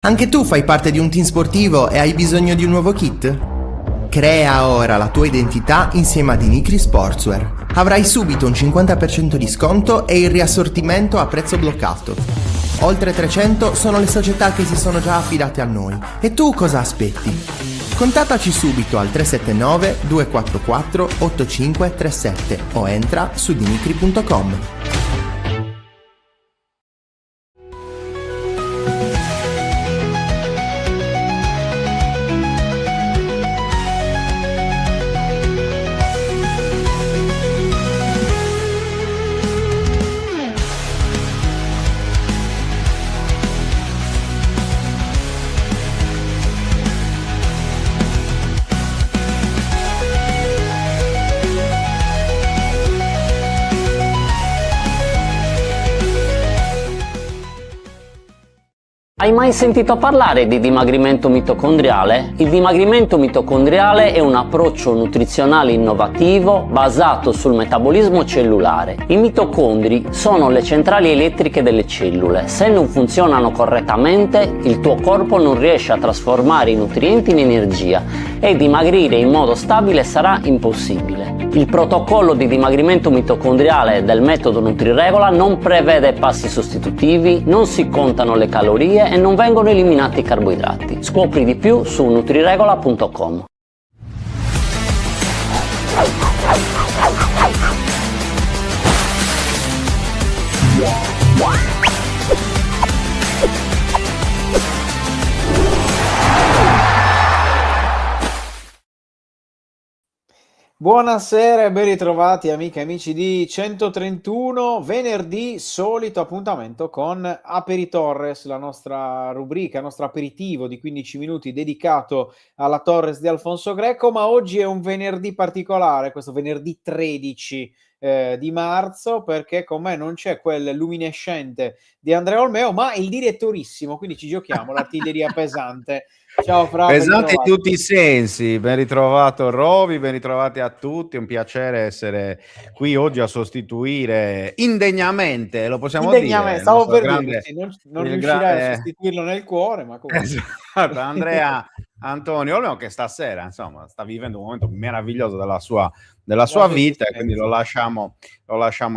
Anche tu fai parte di un team sportivo e hai bisogno di un nuovo kit? Crea ora la tua identità insieme a Dinicri Sportswear. Avrai subito un 50% di sconto e il riassortimento a prezzo bloccato. Oltre 300 sono le società che si sono già affidate a noi. E tu cosa aspetti? Contattaci subito al 379 244 8537 o entra su dinicri.com. Hai mai sentito parlare di dimagrimento mitocondriale? Il dimagrimento mitocondriale è un approccio nutrizionale innovativo basato sul metabolismo cellulare. I mitocondri sono le centrali elettriche delle cellule. Se non funzionano correttamente, il tuo corpo non riesce a trasformare i nutrienti in energia e dimagrire in modo stabile sarà impossibile. Il protocollo di dimagrimento mitocondriale del metodo NutriRegola non prevede passi sostitutivi, non si contano le calorie e non vengono eliminati i carboidrati. Scopri di più su nutriregola.com. Buonasera e ben ritrovati amiche e amici di 131, venerdì, solito appuntamento con Aperi Torres, la nostra rubrica, il nostro aperitivo di 15 minuti dedicato alla Torres di Alfonso Greco, ma oggi è un venerdì particolare, questo venerdì 13 di marzo, perché con me non c'è quel luminescente di Andrea Olmeo, ma il direttorissimo, quindi ci giochiamo l'artiglieria pesante. Ciao Fra, ben Pesante in ritrovato. tutti i sensi, ben ritrovato Roby, ben ritrovati a tutti, è un piacere essere qui oggi a sostituire indegnamente, lo possiamo dire, Stavo per grande, dire, sì, non riuscirai a sostituirlo nel cuore, ma comunque. Esatto, Andrea Antonio Olmeo, che stasera insomma sta vivendo un momento meraviglioso della sua vita, e quindi lo lasciamo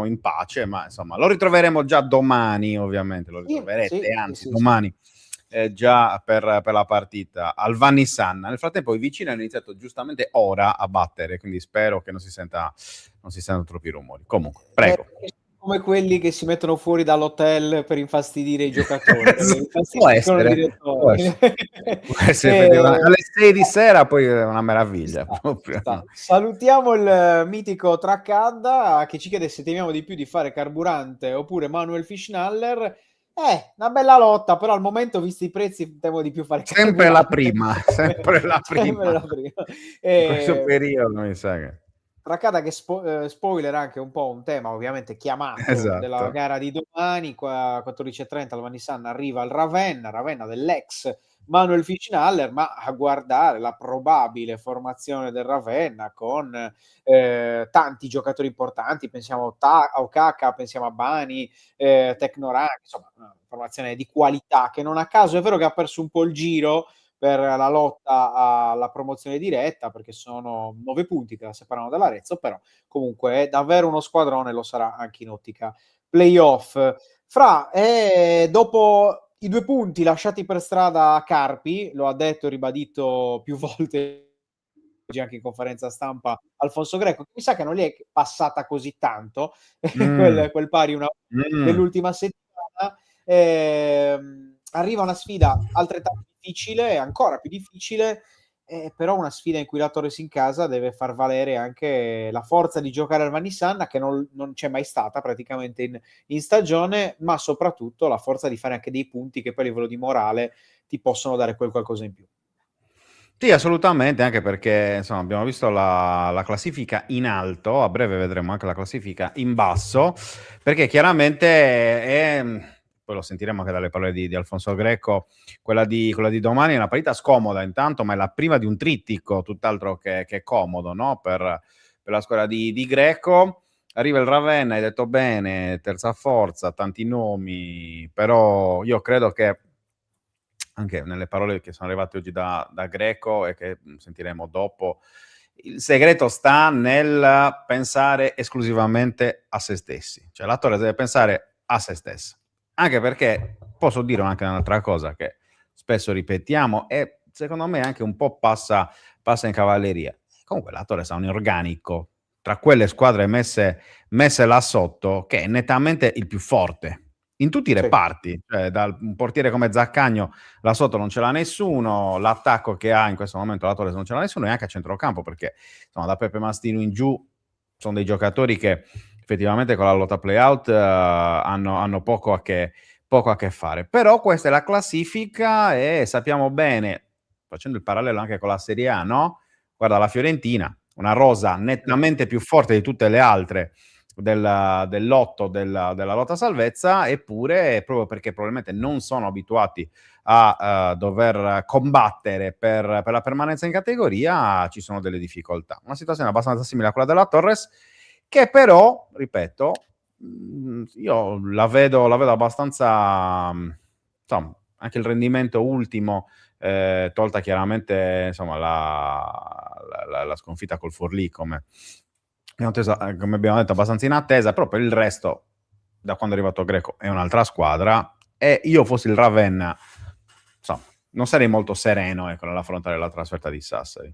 in pace, ma insomma lo ritroveremo già domani, ovviamente lo ritroverete, anzi domani. Già per la partita al Vanni Sanna. Nel frattempo i vicini hanno iniziato giustamente ora a battere, quindi spero che non si sentano troppi rumori. Comunque, prego. Come quelli che si mettono fuori dall'hotel per infastidire i giocatori. Può essere. Alle 6 di sera poi è una meraviglia. Salutiamo il mitico Traccadda che ci chiede se temiamo di più di fare Carburante oppure Manuel Fischnaller. Una bella lotta, però al momento, visti i prezzi, temo di più fare sempre la prima. In questo periodo mi sa che Traccada che spoiler anche un po' un tema ovviamente chiamato della gara di domani, qua 14:30 al Vanni Sanna arriva il Ravenna dell'ex Manuel Fischnaller, ma a guardare la probabile formazione del Ravenna con tanti giocatori importanti, pensiamo a Okaka, pensiamo a Bani, Teknorank, insomma una formazione di qualità che non a caso è vero che ha perso un po' il giro per la lotta alla promozione diretta, perché sono 9 punti che la separano dall'Arezzo, però comunque è davvero uno squadrone, lo sarà anche in ottica playoff. Fra, dopo i 2 punti lasciati per strada a Carpi, lo ha detto e ribadito più volte oggi anche in conferenza stampa Alfonso Greco, mi sa che non gli è passata così tanto quel pari dell'ultima settimana. Arriva una sfida altrettanto difficile, ancora più difficile, però una sfida in cui la Torres in casa deve far valere anche la forza di giocare al Vanni Sanna, che non c'è mai stata praticamente in stagione, ma soprattutto la forza di fare anche dei punti che poi a livello di morale ti possono dare qualcosa in più. Sì, assolutamente, anche perché insomma abbiamo visto la classifica in alto, a breve vedremo anche la classifica in basso, perché chiaramente poi lo sentiremo anche dalle parole di Alfonso Greco, quella di domani è una partita scomoda intanto, ma è la prima di un trittico, tutt'altro che comodo, no? Per la squadra di Greco. Arriva il Ravenna, hai detto bene, terza forza, tanti nomi, però io credo che anche nelle parole che sono arrivate oggi da Greco e che sentiremo dopo, il segreto sta nel pensare esclusivamente a se stessi, cioè la Torres deve pensare a se stessa, anche perché posso dire anche un'altra cosa che spesso ripetiamo e secondo me anche un po' passa in cavalleria. Comunque la Torres ha un organico tra quelle squadre messe là sotto che è nettamente il più forte in tutti i reparti, cioè un portiere come Zaccagno là sotto non ce l'ha nessuno, l'attacco che ha in questo momento la Torres non ce l'ha nessuno, neanche a centrocampo, perché insomma da Pepe Mastino in giù sono dei giocatori che effettivamente con la lotta play-out hanno poco a che fare. Però questa è la classifica e sappiamo bene, facendo il parallelo anche con la Serie A, no? Guarda, la Fiorentina, una rosa nettamente più forte di tutte le altre del lotto della lotta salvezza, eppure proprio perché probabilmente non sono abituati a dover combattere per la permanenza in categoria, ci sono delle difficoltà. Una situazione abbastanza simile a quella della Torres, che però, ripeto, io la vedo abbastanza, insomma, anche il rendimento ultimo, tolta chiaramente insomma la sconfitta col Forlì, come abbiamo detto, abbastanza in attesa, però per il resto, da quando è arrivato Greco, è un'altra squadra, e io fossi il Ravenna, insomma, non sarei molto sereno nell'affrontare la trasferta di Sassari.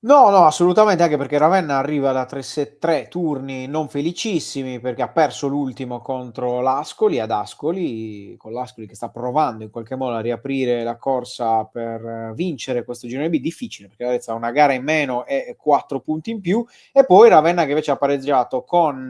No, assolutamente, anche perché Ravenna arriva da 3 turni non felicissimi, perché ha perso l'ultimo contro l'Ascoli, ad Ascoli, con l'Ascoli che sta provando in qualche modo a riaprire la corsa per vincere questo girone B, difficile, perché Arezzo ha una gara in meno e 4 punti in più, e poi Ravenna che invece ha pareggiato con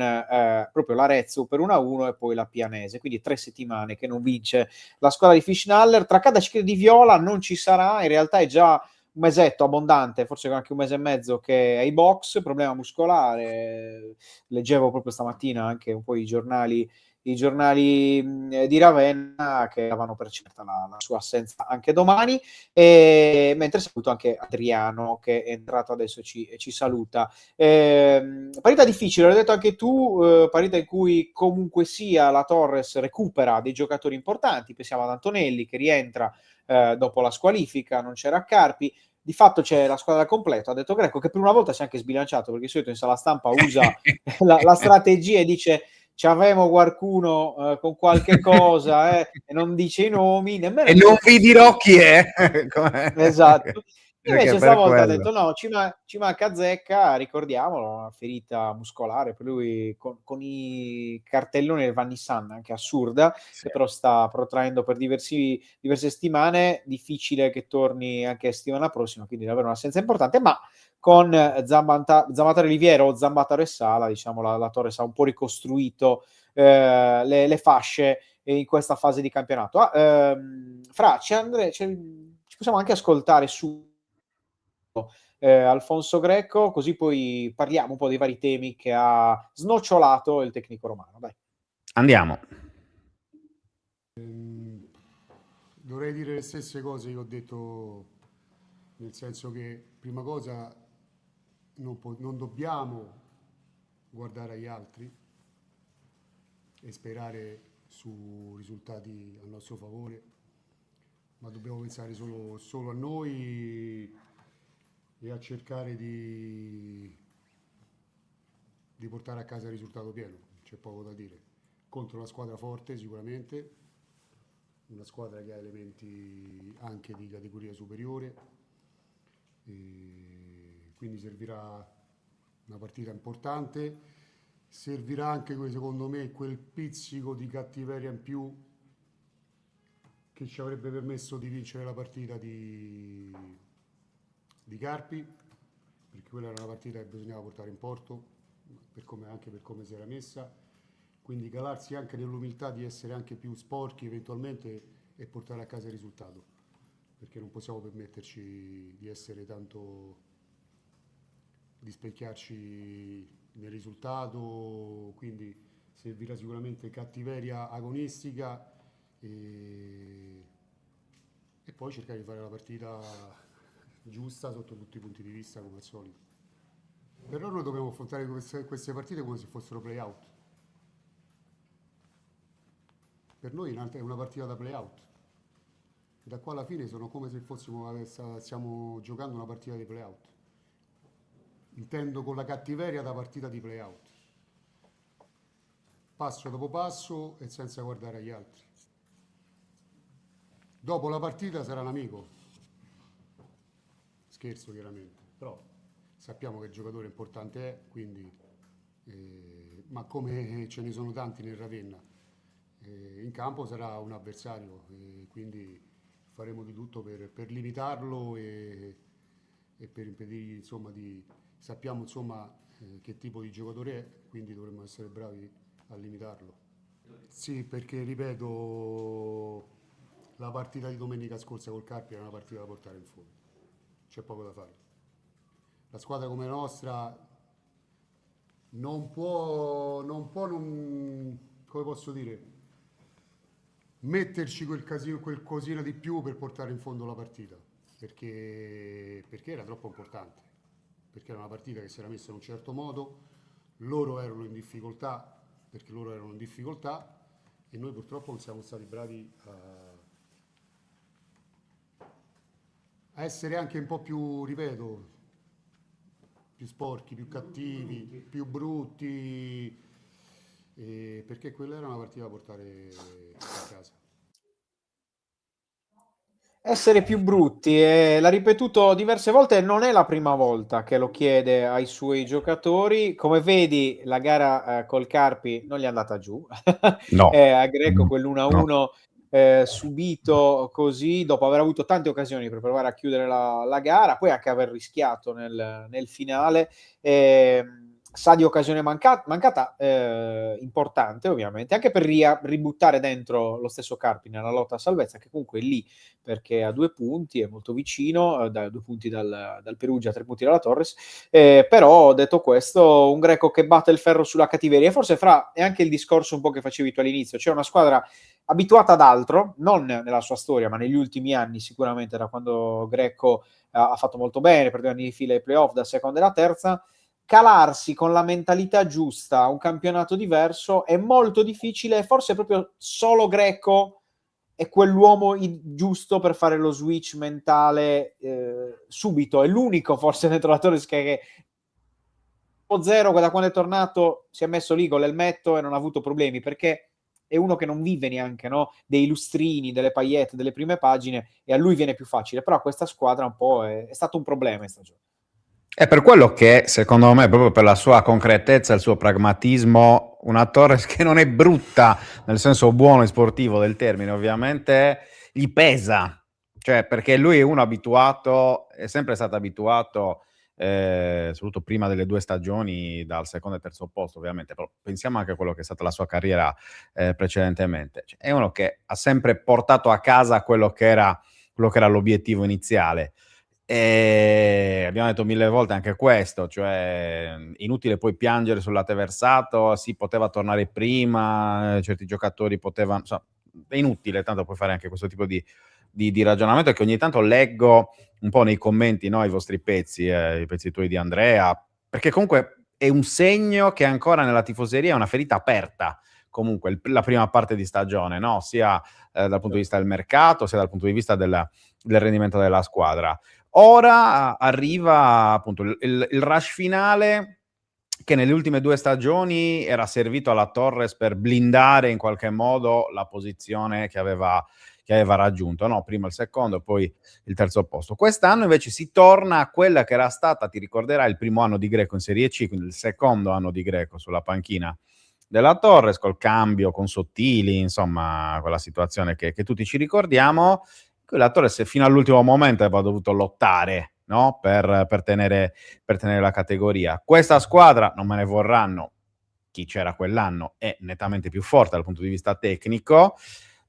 proprio l'Arezzo per 1-1 e poi la Pianese, quindi 3 settimane che non vince la squadra di Fischnaller. Tra Cadac di Viola non ci sarà, in realtà è già un mesetto abbondante, forse anche un mese e mezzo che è ai box, problema muscolare. Leggevo proprio stamattina anche un po' i giornali di Ravenna che davano per certa la sua assenza anche domani, mentre saluto anche Adriano che è entrato adesso e ci saluta. Partita difficile, l'hai detto anche tu, partita in cui comunque sia la Torres recupera dei giocatori importanti, pensiamo ad Antonelli che rientra dopo la squalifica, non c'era Carpi, di fatto c'è la squadra al completo. Ha detto Greco che per una volta si è anche sbilanciato, perché di solito in sala stampa usa la strategia e dice ci avevamo qualcuno con qualche cosa e non dice i nomi, nemmeno e non vi dirò chi è. Esatto. Invece stavolta ha quello. detto no, ci manca Zecca, ricordiamolo, una ferita muscolare per lui con i cartelloni del Vannissan, anche assurda, Sì. che però sta protraendo per diverse settimane, difficile che torni anche settimana prossima, quindi davvero un'assenza importante, ma con Zambataro Oliviero o Zambataro e Sala, diciamo la Torres ha un po' ricostruito le fasce in questa fase di campionato. Fra, ci possiamo anche ascoltare su Alfonso Greco, così poi parliamo un po' dei vari temi che ha snocciolato il tecnico romano. Dai. Andiamo. Dovrei dire le stesse cose che ho detto, nel senso che prima cosa non dobbiamo guardare agli altri e sperare su risultati a nostro favore, ma dobbiamo pensare solo a noi e a cercare di portare a casa il risultato pieno. C'è poco da dire. Contro una squadra forte sicuramente, una squadra che ha elementi anche di categoria superiore, e quindi servirà una partita importante, servirà anche secondo me quel pizzico di cattiveria in più che ci avrebbe permesso di vincere la partita di Carpi, perché quella era una partita che bisognava portare in porto anche per come si era messa, quindi calarsi anche nell'umiltà di essere anche più sporchi eventualmente e portare a casa il risultato, perché non possiamo permetterci di essere tanto, di specchiarci nel risultato, quindi servirà sicuramente cattiveria agonistica e poi cercare di fare la partita giusta sotto tutti i punti di vista come al solito. Però noi dobbiamo affrontare queste partite come se fossero play-out. Per noi è una partita da play-out. Da qua alla fine sono come se stiamo giocando una partita di play-out. Intendo con la cattiveria da partita di play-out. Passo dopo passo e senza guardare agli altri. Dopo la partita sarà un amico. Scherzo chiaramente, però sappiamo che il giocatore importante è, quindi, ma come ce ne sono tanti nel Ravenna, in campo sarà un avversario, quindi faremo di tutto per limitarlo e per impedirgli, insomma, sappiamo, insomma, che tipo di giocatore è, quindi dovremmo essere bravi a limitarlo. Sì, perché ripeto, la partita di domenica scorsa col Carpi era una partita da portare in fondo, c'è poco da fare. La squadra come la nostra non può, come posso dire, metterci quel cosino di più per portare in fondo la partita, perché era troppo importante, perché era una partita che si era messa in un certo modo, loro erano in difficoltà, perché loro erano in difficoltà, e noi purtroppo non siamo stati bravi a essere anche un po' più, ripeto, più sporchi, più cattivi, più brutti, perché quella era una partita da portare a casa. Essere più brutti, l'ha ripetuto diverse volte, non è la prima volta che lo chiede ai suoi giocatori. Come vedi, la gara col Carpi non gli è andata giù. No. A Greco quell'1-1 subito così, dopo aver avuto tante occasioni per provare a chiudere la gara, poi anche aver rischiato nel finale. Sa di occasione mancata importante, ovviamente, anche per ributtare dentro lo stesso Carpi nella lotta a salvezza, che comunque è lì perché ha 2 punti, è molto vicino, 2 punti dal Perugia, 3 punti dalla Torres, però detto questo, un Greco che batte il ferro sulla cattiveria, e forse è anche il discorso un po' che facevi tu all'inizio, c'è una squadra abituata ad altro, non nella sua storia, ma negli ultimi anni, sicuramente da quando Greco ha fatto molto bene, per 2 anni di fila ai playoff, da seconda e la terza. Calarsi con la mentalità giusta a un campionato diverso è molto difficile, forse proprio solo Greco è quell'uomo giusto per fare lo switch mentale subito, è l'unico forse dentro la Torres che 0 da quando è tornato si è messo lì con l'elmetto e non ha avuto problemi, perché è uno che non vive neanche, no, dei lustrini, delle paillette, delle prime pagine, e a lui viene più facile, però questa squadra un po' è stato un problema in stagione. È per quello che, secondo me, proprio per la sua concretezza e il suo pragmatismo, una Torres che non è brutta, nel senso buono e sportivo del termine, ovviamente, gli pesa. Cioè, perché lui è uno abituato, è sempre stato abituato, soprattutto prima delle 2 stagioni, dal secondo e terzo posto, ovviamente, però pensiamo anche a quello che è stata la sua carriera precedentemente. Cioè, è uno che ha sempre portato a casa quello che era l'obiettivo iniziale. E abbiamo detto 1000 volte anche questo, cioè inutile poi piangere sul latte versato, si poteva tornare prima, certi giocatori potevano, insomma, è inutile, tanto puoi fare anche questo tipo di ragionamento che ogni tanto leggo un po' nei commenti, no, i vostri pezzi, i pezzi tuoi di Andrea, perché comunque è un segno che ancora nella tifoseria è una ferita aperta, comunque la prima parte di stagione, no? Sia dal punto di vista del mercato, sia dal punto di vista del rendimento della squadra. Ora arriva appunto il rush finale, che nelle ultime 2 stagioni era servito alla Torres per blindare in qualche modo la posizione che aveva raggiunto, no? Prima il secondo e poi il terzo posto. Quest'anno invece si torna a quella che era stata, ti ricorderai, il primo anno di Greco in Serie C, quindi il secondo anno di Greco sulla panchina della Torres, col cambio con Sottili, insomma quella situazione che tutti ci ricordiamo. La Torres fino all'ultimo momento aveva dovuto lottare, no? per tenere la categoria. Questa squadra, non me ne vorranno chi c'era quell'anno, è nettamente più forte dal punto di vista tecnico,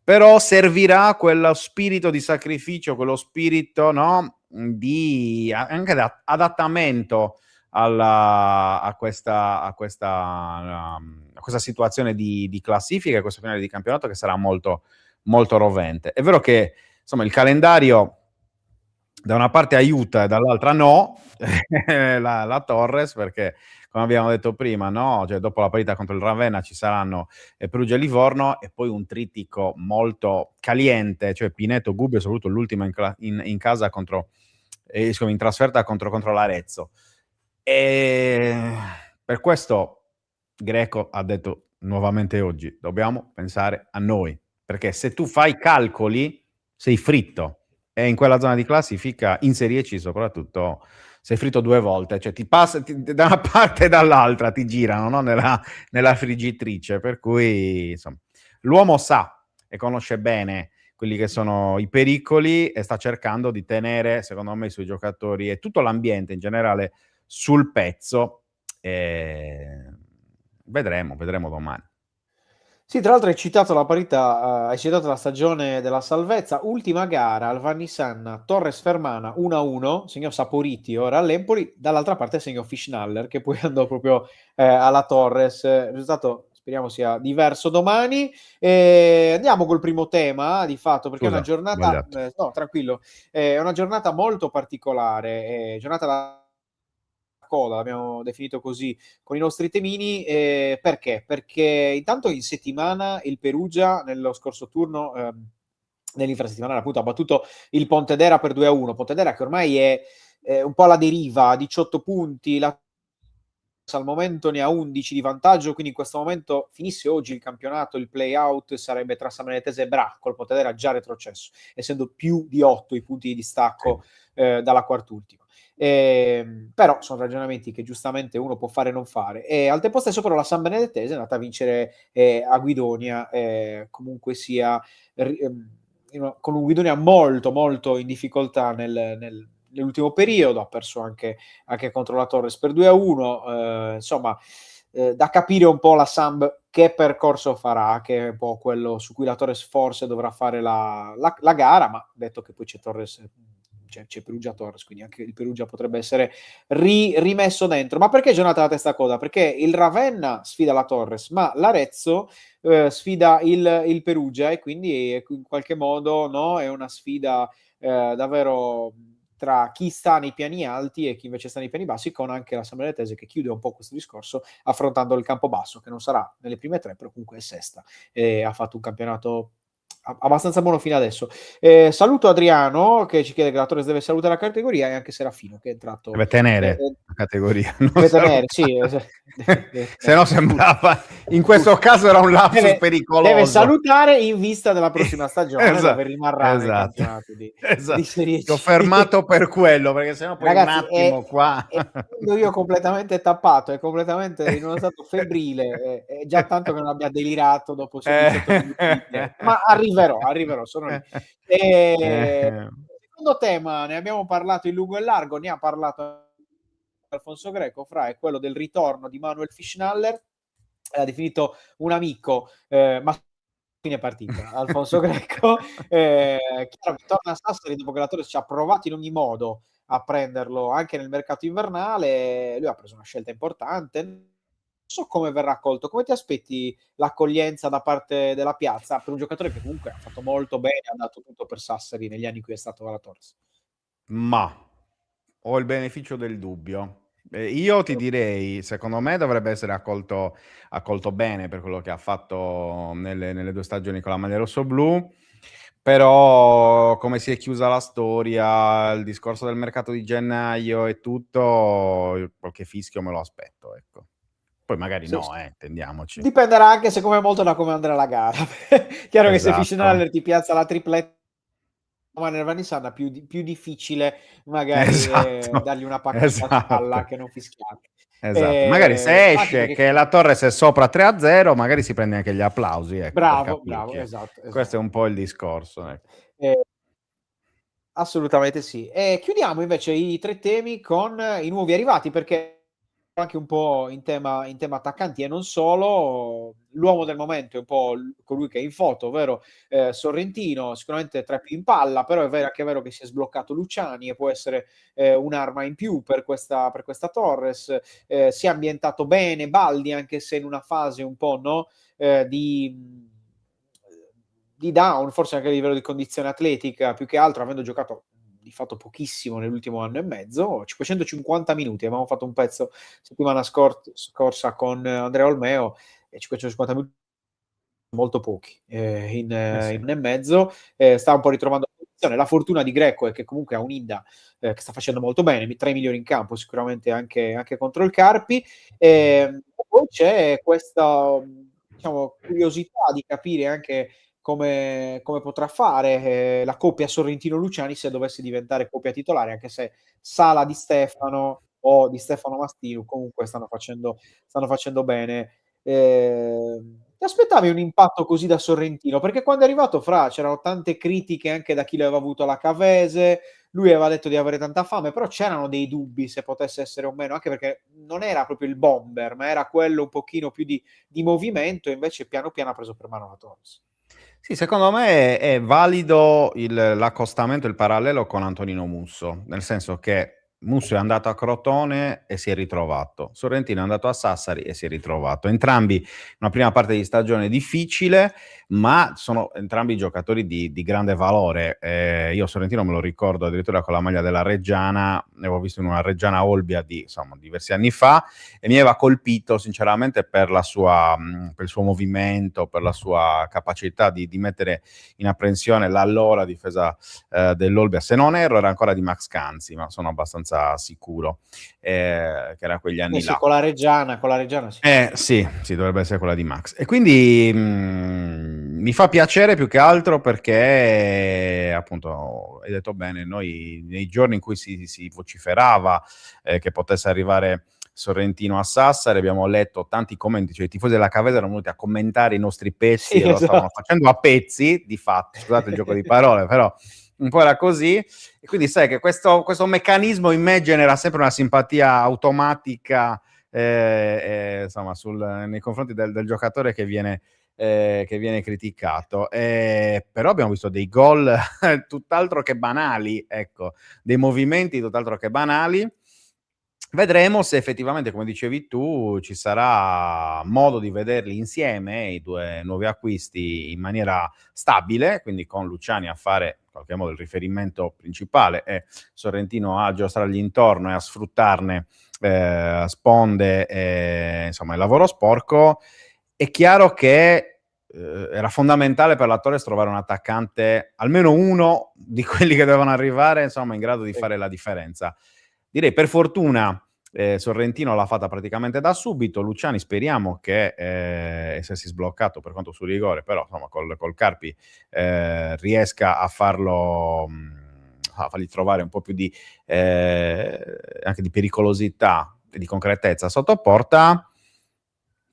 però servirà quello spirito di sacrificio, quello spirito, no, di anche adattamento a questa situazione di classifica, a questo finale di campionato che sarà molto, molto rovente. È vero che insomma il calendario da una parte aiuta e dall'altra no, la Torres, perché come abbiamo detto prima, no? Cioè, dopo la partita contro il Ravenna ci saranno Perugia e Livorno e poi un trittico molto caliente, cioè Pineto, Gubbio, soprattutto l'ultima in casa contro in trasferta contro l'Arezzo. E per questo Greco ha detto nuovamente oggi, dobbiamo pensare a noi, perché se tu fai calcoli sei fritto, e in quella zona di classifica, in Serie C soprattutto, sei fritto 2 volte, cioè ti passa da una parte e dall'altra, ti girano, no? nella friggitrice, per cui insomma, l'uomo sa e conosce bene quelli che sono i pericoli e sta cercando di tenere, secondo me, i suoi giocatori e tutto l'ambiente in generale sul pezzo. Vedremo domani. Sì, tra l'altro hai citato la parità, hai citato la stagione della salvezza, ultima gara al Vannissanna, Torres Fermana 1-1, segnò Saporiti ora all'Empoli, dall'altra parte segnò Fischnaller che poi andò proprio alla Torres, il risultato speriamo sia diverso domani. Andiamo col primo tema di fatto, perché Scusa, è una giornata, no tranquillo, è una giornata molto particolare, giornata da coda, l'abbiamo definito così con i nostri temini, perché? Perché intanto in settimana il Perugia nello scorso turno nell'infrasettimanale appunto ha battuto il Pontedera per 2-1, Pontedera che ormai è un po' alla deriva, 18 punti, la al momento ne ha 11 di vantaggio, quindi in questo momento finisse oggi il campionato, il play-out sarebbe tra San Benedetese e Bra, col Pontedera già retrocesso, essendo più di 8 i punti di distacco dalla quart'ultima. Però sono ragionamenti che giustamente uno può fare e non fare. E al tempo stesso però la San Benedettese è andata a vincere a Guidonia, comunque sia con un Guidonia molto molto in difficoltà nell'ultimo periodo, ha perso anche contro la Torres per 2-1, insomma da capire un po' la Samb che percorso farà, che è un po' quello su cui la Torres forse dovrà fare la gara, ma detto che poi c'è Torres, c'è Perugia Torres, quindi anche il Perugia potrebbe essere rimesso dentro. Ma perché giornata la testa coda? Perché il Ravenna sfida la Torres, ma l'Arezzo sfida il Perugia, e quindi in qualche modo no, è una sfida davvero tra chi sta nei piani alti e chi invece sta nei piani bassi, con anche la San Benedetese che chiude un po' questo discorso affrontando il Campobasso, che non sarà nelle prime 3, però comunque è sesta e ha fatto un campionato abbastanza buono fino adesso. Saluto Adriano che ci chiede che la Torres deve salutare la categoria, e anche Serafino che è entrato. Deve tenere la categoria, deve tenere, sì. Se no sembrava, in questo caso era un lapsus pericoloso. Deve salutare in vista della prossima stagione, dove rimarrà nei campionati di Serie C. Ti ho fermato per quello, perché sennò poi ragazzi, un attimo qua. Io completamente tappato, è completamente in uno stato febbrile, è già tanto che non abbia delirato dopo 18 minuti. Ma arriverò, sono lì. Secondo tema, ne abbiamo parlato in lungo e largo, ne ha parlato Alfonso Greco, Fra, è quello del ritorno di Manuel Fischnaller, ha definito un amico, ma fine partita, Alfonso Greco, chiaro che torna a Sassari dopo che la Torres ci ha provato in ogni modo a prenderlo anche nel mercato invernale, lui ha preso una scelta importante, non so come verrà accolto. Come ti aspetti l'accoglienza da parte della piazza per un giocatore che comunque ha fatto molto bene, ha dato tutto per Sassari negli anni in cui è stato alla Torres? Ma ho il beneficio del dubbio. Io ti direi, secondo me dovrebbe essere accolto bene per quello che ha fatto nelle 2 stagioni con la maglia rosso-blu, però come si è chiusa la storia, il discorso del mercato di gennaio e tutto, qualche fischio me lo aspetto, ecco. Poi magari sì, no, intendiamoci. Dipenderà anche secondo me molto da come andrà la gara. Chiaro che se Fischnaller ti piazza la tripletta nel Vannissanna più difficile magari dargli una paccata a spalla che non fischiare. Esatto. Magari se esce che la Torres è sopra 3-0, magari si prende anche gli applausi. Ecco, bravo, esatto. Questo è un po' il discorso. Ecco. Assolutamente sì. E chiudiamo invece i 3 temi con i nuovi arrivati, perché anche un po' in tema attaccanti e non solo. L'uomo del momento è un po' colui che è in foto, ovvero Sorrentino, sicuramente tra i più in palla, però è anche vero che si è sbloccato Luciani e può essere un'arma in più per questa Torres. Si è ambientato bene Baldi, anche se in una fase un po' di down, forse anche a livello di condizione atletica, più che altro avendo giocato di fatto pochissimo nell'ultimo anno e mezzo, 550 minuti, avevamo fatto un pezzo settimana scorsa con Andrea Olmeo, e 550 minuti molto pochi in Sì. un anno e mezzo, sta un po' ritrovando la posizione. La fortuna di Greco è che comunque ha un Inda che sta facendo molto bene, tra i migliori in campo sicuramente anche contro il Carpi, poi c'è questa, diciamo, curiosità di capire anche come potrà fare la coppia Sorrentino-Luciani se dovesse diventare coppia titolare, anche se Sala Di Stefano o Di Stefano Mastinu comunque stanno facendo bene. Ti aspettavi un impatto così da Sorrentino? Perché quando è arrivato Fra c'erano tante critiche anche da chi lo aveva avuto alla Cavese, lui aveva detto di avere tanta fame, però c'erano dei dubbi se potesse essere o meno, anche perché non era proprio il bomber, ma era quello un pochino più di movimento, e invece piano piano ha preso per mano la Torres. Sì, secondo me è valido l'accostamento, il parallelo con Antonino Musso, nel senso che Musso è andato a Crotone e si è ritrovato, Sorrentino è andato a Sassari e si è ritrovato. Entrambi una prima parte di stagione difficile, ma sono entrambi giocatori di grande valore. Io Sorrentino me lo ricordo addirittura con la maglia della Reggiana, ne avevo visto in una Reggiana Olbia di diversi anni fa, e mi aveva colpito sinceramente per il suo movimento, per la sua capacità di mettere in apprensione l'allora difesa dell'Olbia. Se non erro era ancora di Max Canzi, ma sono abbastanza sicuro che era quegli anni sì, là. Con la Reggiana sì. Sì, dovrebbe essere quella di Max. E quindi mi fa piacere più che altro perché, appunto, hai detto bene, noi nei giorni in cui si vociferava che potesse arrivare Sorrentino a Sassari, abbiamo letto tanti commenti, cioè i tifosi della Cavese erano venuti a commentare i nostri pezzi, sì, e lo stavano facendo a pezzi, di fatto, scusate il gioco di parole, però un po' era così, e quindi sai che questo meccanismo in me genera sempre una simpatia automatica insomma, nei confronti del giocatore che viene criticato, però abbiamo visto dei gol tutt'altro che banali, ecco, dei movimenti tutt'altro che banali. Vedremo se effettivamente, come dicevi tu, ci sarà modo di vederli insieme, i due nuovi acquisti, in maniera stabile, quindi con Luciani a fare in qualche modo il riferimento principale e Sorrentino a giostrargli intorno e a sfruttarne sponde e insomma il lavoro sporco. È chiaro che era fondamentale per la Torres trovare un attaccante, almeno uno di quelli che dovevano arrivare, insomma, in grado di fare la differenza. Direi per fortuna Sorrentino l'ha fatta praticamente da subito. Luciani speriamo che essersi sbloccato per quanto sul rigore, però insomma col Carpi riesca a farlo, a fargli trovare un po' più di anche di pericolosità e di concretezza sotto porta.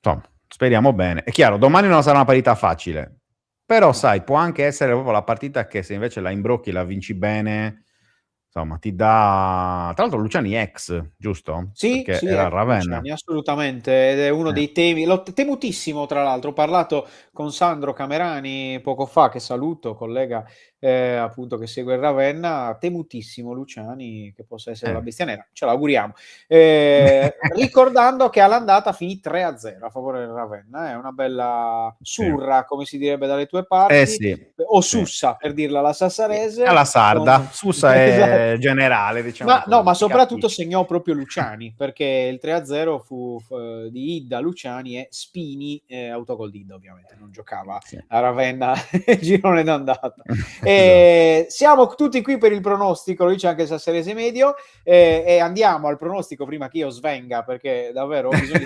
Insomma, speriamo bene. È chiaro, domani non sarà una partita facile, però sai, può anche essere proprio la partita che se invece la imbrocchi, la vinci bene, insomma, ti dà... Tra l'altro Luciani ex, giusto? Sì, perché era a Ravenna. Luciani, assolutamente, ed è uno dei temi, l'ho temutissimo tra l'altro, ho parlato con Sandro Camerani poco fa, che saluto, collega appunto che segue il Ravenna, temutissimo Luciani che possa essere la bestia nera, ce l'auguriamo, ricordando che all'andata finì 3-0 a favore del Ravenna, è una bella surra, come si direbbe dalle tue parti, sì, o sussa per dirla alla sassarese, alla sarda, sussa è esatto. Generale, diciamo. Ma soprattutto segnò proprio Luciani, perché il 3-0 fu di Idda, Luciani e Spini, autogol di Idda ovviamente, non giocava a Ravenna girone d'andata. Siamo tutti qui per il pronostico, lo dice anche il Sassarese Medio, e andiamo al pronostico prima che io svenga, perché davvero ho bisogno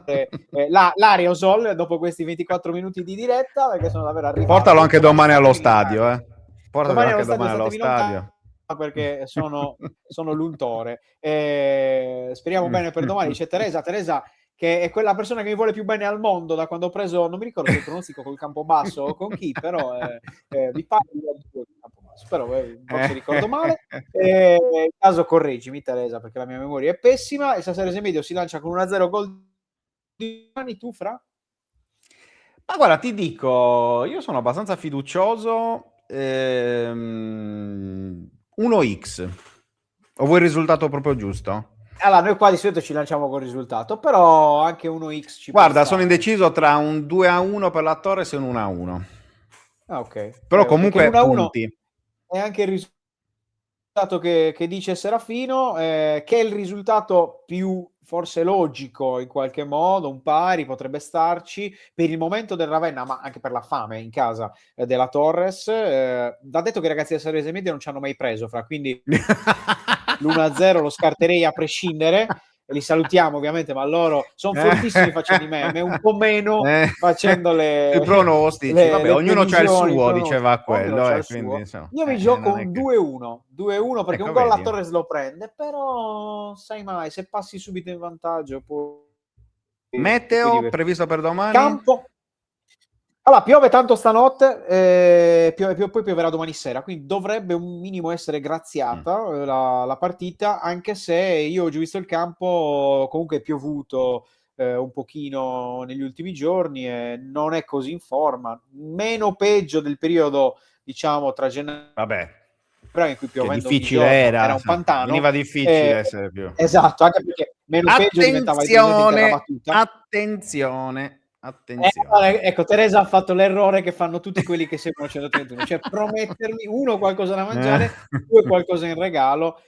di l'aerosol dopo questi 24 minuti di diretta, perché sono davvero arrivato. Portalo anche domani allo stadio, Portalo anche domani allo stadio. Perché sono l'untore. Speriamo bene per domani. C'è Teresa, che è quella persona che mi vuole più bene al mondo da quando ho preso, non mi ricordo il pronostico col Campobasso o con chi, però vi parlo di Campobasso, però forse ricordo male. In caso correggimi Teresa, perché la mia memoria è pessima. Il Sassarese Medio si lancia con 1-0 gol di Gianni. Tu, Fra? Ma guarda, ti dico, io sono abbastanza fiducioso. 1x. O vuoi il risultato proprio giusto? Allora, noi qua di solito ci lanciamo col risultato, però anche 1x ci guarda, sono indeciso tra un 2-1 per la Torres e un 1-1. Ah, ok. Però comunque punti. È anche il risultato che dice Serafino, che è il risultato più forse logico in qualche modo, un pari potrebbe starci per il momento del Ravenna, ma anche per la fame in casa della Torres. Va detto che i ragazzi del Salerno Media non ci hanno mai preso, quindi l'1-0 lo scarterei a prescindere. Li salutiamo ovviamente, ma loro sono fortissimi facendo i meme, un po' meno facendo i pronostici. Vabbè, ognuno c'ha il suo, diceva quello. Quindi, insomma, io mi gioco un 2-1 perché un gol la Torres lo prende, però sai mai, se passi subito in vantaggio meteo previsto per domani? Campo. Allora, piove tanto stanotte, poi pioverà domani sera, quindi dovrebbe un minimo essere graziata la partita, anche se io ho già visto il campo, comunque è piovuto un pochino negli ultimi giorni e non è così in forma, meno peggio del periodo, diciamo, tra gennaio in cui piovendo difficile era un pantano, veniva difficile essere più. Esatto, anche perché meno peggio diventava la battuta. Attenzione. Ecco, Teresa ha fatto l'errore che fanno tutti quelli che seguono 131, cioè promettermi uno qualcosa da mangiare, due qualcosa in regalo,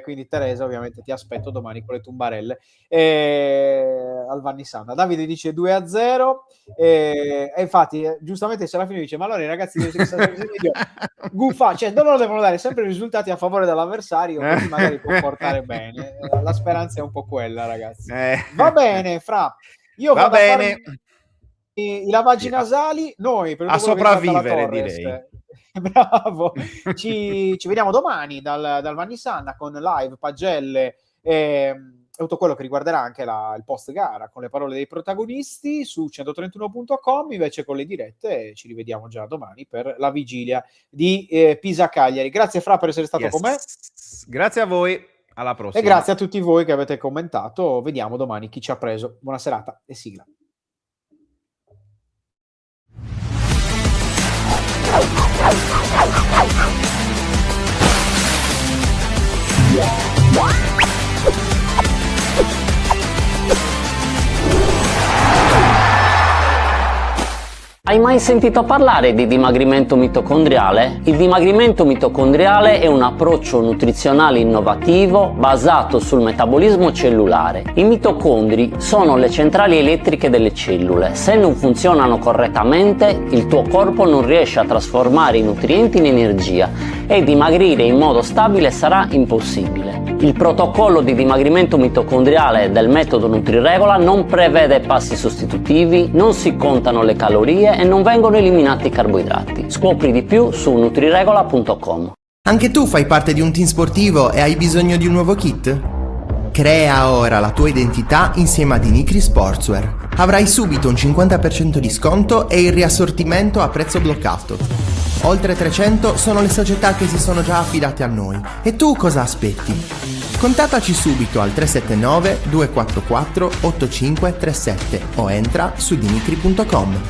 quindi Teresa ovviamente ti aspetto domani con le tumbarelle al Vannisana. Davide dice 2-0 e infatti giustamente Serafino dice ma allora i ragazzi gufa, cioè loro devono dare sempre risultati a favore dell'avversario, così magari può portare bene, la speranza è un po' quella, ragazzi. Va bene, Fra, io vado a fare i lavaggi nasali, noi per a sopravvivere, direi. Bravo, ci vediamo domani dal Vannisana con live, pagelle e tutto quello che riguarderà anche il post gara con le parole dei protagonisti su 131.com, invece con le dirette ci rivediamo già domani per la vigilia di Pisa-Cagliari. Grazie Fra per essere stato con me. Grazie a voi, alla prossima. E grazie a tutti voi che avete commentato, vediamo domani chi ci ha preso. Buona serata e sigla. Hai mai sentito parlare di dimagrimento mitocondriale? Il dimagrimento mitocondriale è un approccio nutrizionale innovativo basato sul metabolismo cellulare. I mitocondri sono le centrali elettriche delle cellule. Se non funzionano correttamente, il tuo corpo non riesce a trasformare i nutrienti in energia e dimagrire in modo stabile sarà impossibile. Il protocollo di dimagrimento mitocondriale del metodo NutriRegola non prevede passi sostitutivi, non si contano le calorie e non vengono eliminati i carboidrati. Scopri di più su nutriregola.com. Anche tu fai parte di un team sportivo e hai bisogno di un nuovo kit? Crea ora la tua identità insieme a Dinicri Sportswear. Avrai subito un 50% di sconto e il riassortimento a prezzo bloccato. Oltre 300 sono le società che si sono già affidate a noi. E tu cosa aspetti? Contattaci subito al 379 244 8537 o entra su dinicri.com.